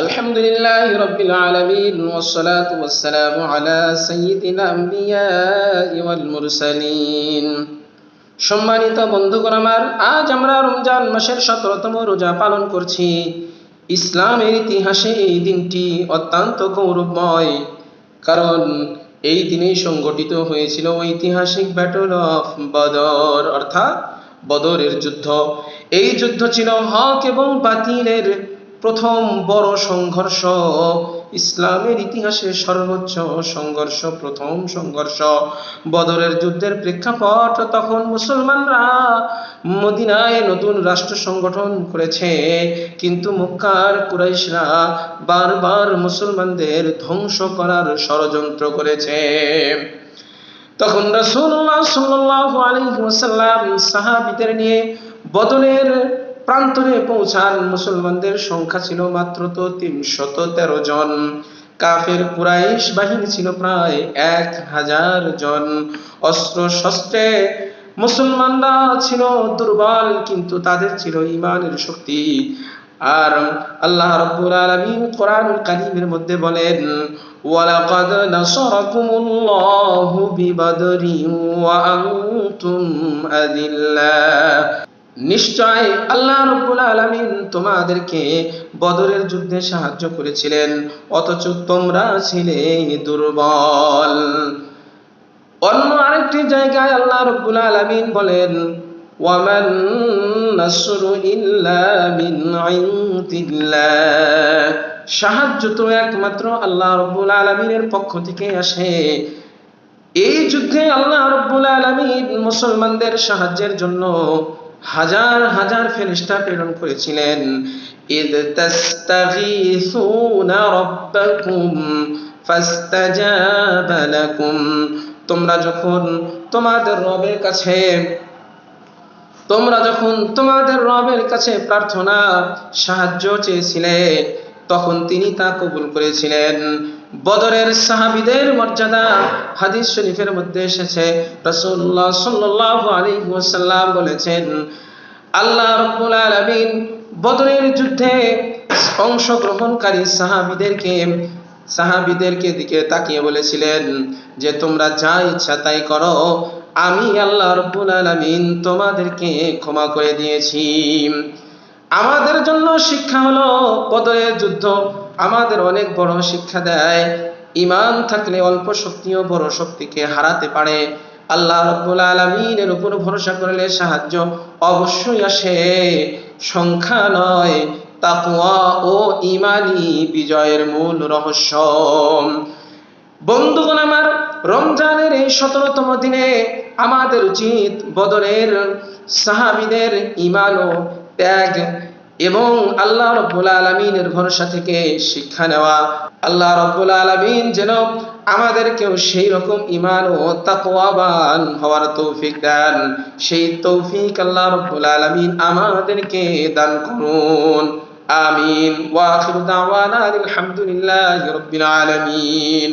الحمد لله رب العالمين والصلاة والسلام على سيدنا الأنبياء والمرسلين সম্মানিত বন্ধুগণ আমার, আজ আমরা রমজান মাসের 17তম রোজা পালন করছি। ইসলামের ইতিহাসে এই দিনটি অত্যন্ত গৌরবময়, কারণ এই দিনেই সংগঠিত হয়েছিল ঐতিহাসিক ব্যাটল অফ বদর, অর্থাৎ বদরের যুদ্ধ। এই যুদ্ধ ছিল হক এবং বাতিলের প্রথম বড় সংঘর্ষ, ইসলামের ইতিহাসে সর্বোচ্চ সংঘর্ষ, প্রথম সংঘর্ষ। বদরের যুদ্ধের প্রেক্ষাপট, তখন মুসলমানরা মদিনায় নতুন রাষ্ট্র সংগঠন করেছে, কিন্তু মক্কার কুরাইশরা বারবার মুসলমানদের ধ্বংস করার ষড়যন্ত্র করেছে। তখন রাসূলুল্লাহ সাল্লাল্লাহু আলাইহি ওয়াসাল্লাম সাহাবীদের নিয়ে বদরের প্রান্তরে পৌঁছান। মুসলমানদের সংখ্যা ছিল মাত্র 313 জন, কাফের কুরাইশ বাহিনী ছিল প্রায় 1000 জন। অস্ত্র শস্ত্রে মুসলমানরা ছিল দুর্বল, কিন্তু তাদের ছিল ঈমানের শক্তি। আর আল্লাহ রাব্বুল আলামিন কোরআনুল কারীমের মধ্যে বলেন, ওয়ালাকাদ নাসারাকুমুল্লাহু বিবদরিন ওয়া আনতুম আযিল্লা, নিশ্চয় আল্লাহ রাব্বুল আলামিন তোমাদেরকে বদরের যুদ্ধে সাহায্য করেছিলেন, অথচ তোমরা ছিলে দুর্বল। অন্য আরেকটি জায়গায় আল্লাহ রাব্বুল আলামিন বলেন, ওয়ামান নাসরু ইল্লা মিন ইনদিল্লাহ, সাহায্য তো একমাত্র আল্লাহ রাব্বুল আলামিনের পক্ষ থেকে আসে। এই যুদ্ধে আল্লাহ রাব্বুল আলামিন মুসলমানদের সাহায্যের জন্য হাজার হাজার ফেরেশতা প্রেরণ করেছিলেন। ইদ তাস্তাগীসুনা রাব্বাকুম ফাস্তাজাবা লাকুম, তোমরা যখন তোমাদের রবের কাছে প্রার্থনা সাহায্য চেয়েছিলে, তখন তিনি তা কবুল করেছিলেন। বদরের সাহাবীদের মর্যাদা হাদিস শরীফের মধ্যে এসেছে। রাসূলুল্লাহ সাল্লাল্লাহু আলাইহি ওয়াসাল্লাম বলেছেন, আল্লাহ রাব্বুল আলামিন বদরের যুদ্ধে অংশগ্রহণকারী সাহাবীদেরকে দিকে তাকিয়ে বলেছিলেন যে, তোমরা যা ইচ্ছা তাই করো, আমি আল্লাহ রাব্বুল আলামিন তোমাদেরকে ক্ষমা করে দিয়েছি। আমাদের জন্য শিক্ষা হলো, বদরের যুদ্ধ আমাদের অনেক বড় শিক্ষা দেয়। ঈমান থাকলে অল্প শক্তিও বড় শক্তিকে হারাতে পারে। আল্লাহ রাব্বুল আলামিনের উপর ভরসা করলে সাহায্য অবশ্যই আসে, সংখ্যা নয়। তাকওয়া ও ঈমানই বিজয়ের মূল রহস্য। বন্ধুগণ আমার, রমজানের এই 17তম দিনে আমাদের উচিত বদরের সাহাবীদের ঈমান ও ত্যাগ এবং আল্লাহ রাব্বুল আলামিনের ভরসা থেকে শিক্ষা নেওয়া। আল্লাহ রাব্বুল আলামিন যেন আমাদেরকেও সেই রকম ঈমান ও তাকওয়াবান হওয়ার তৌফিক দেন। সেই তৌফিক আল্লাহ রাব্বুল আলামিন আমাদেরকে দান করুন। আমিন। ওয়া আখিরু দাওয়ানা আলহামদুলিল্লাহি রাব্বিল আলামিন।